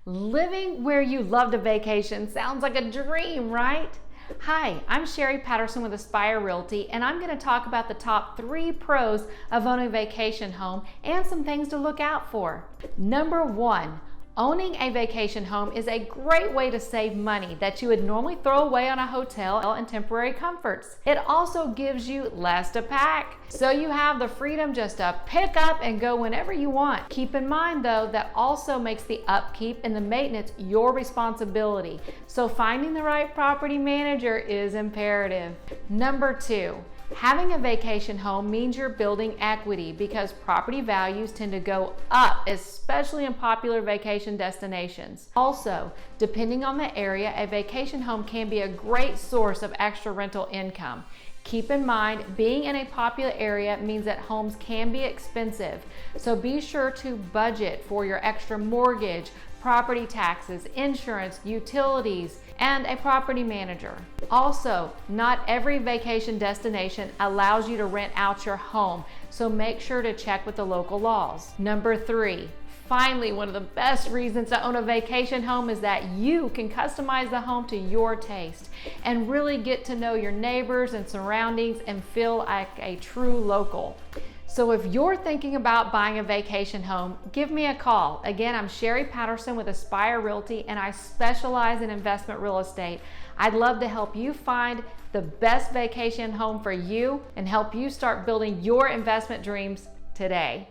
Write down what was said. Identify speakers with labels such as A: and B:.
A: Living where you love to vacation sounds like a dream, right? Hi, I'm Sherry Patterson with Aspire Realty, and I'm going to talk about the top 3 pros of owning a vacation home and some things to look out for. Number 1, owning a vacation home is a great way to save money that you would normally throw away on a hotel and temporary comforts. It also gives you less to pack, so you have the freedom just to pick up and go whenever you want. Keep in mind though, that also makes the upkeep and the maintenance your responsibility, so finding the right property manager is imperative. Number 2, having a vacation home means you're building equity because property values tend to go up, especially in popular vacation destinations. Also, depending on the area, a vacation home can be a great source of extra rental income. Keep in mind, being in a popular area means that homes can be expensive, so be sure to budget for your extra mortgage, property taxes, insurance, utilities, and a property manager. Also, not every vacation destination allows you to rent out your home, so make sure to check with the local laws. Number 3, finally, one of the best reasons to own a vacation home is that you can customize the home to your taste and really get to know your neighbors and surroundings and feel like a true local. So if you're thinking about buying a vacation home, give me a call. Again, I'm Sherry Patterson with Aspire Realty, and I specialize in investment real estate. I'd love to help you find the best vacation home for you and help you start building your investment dreams today.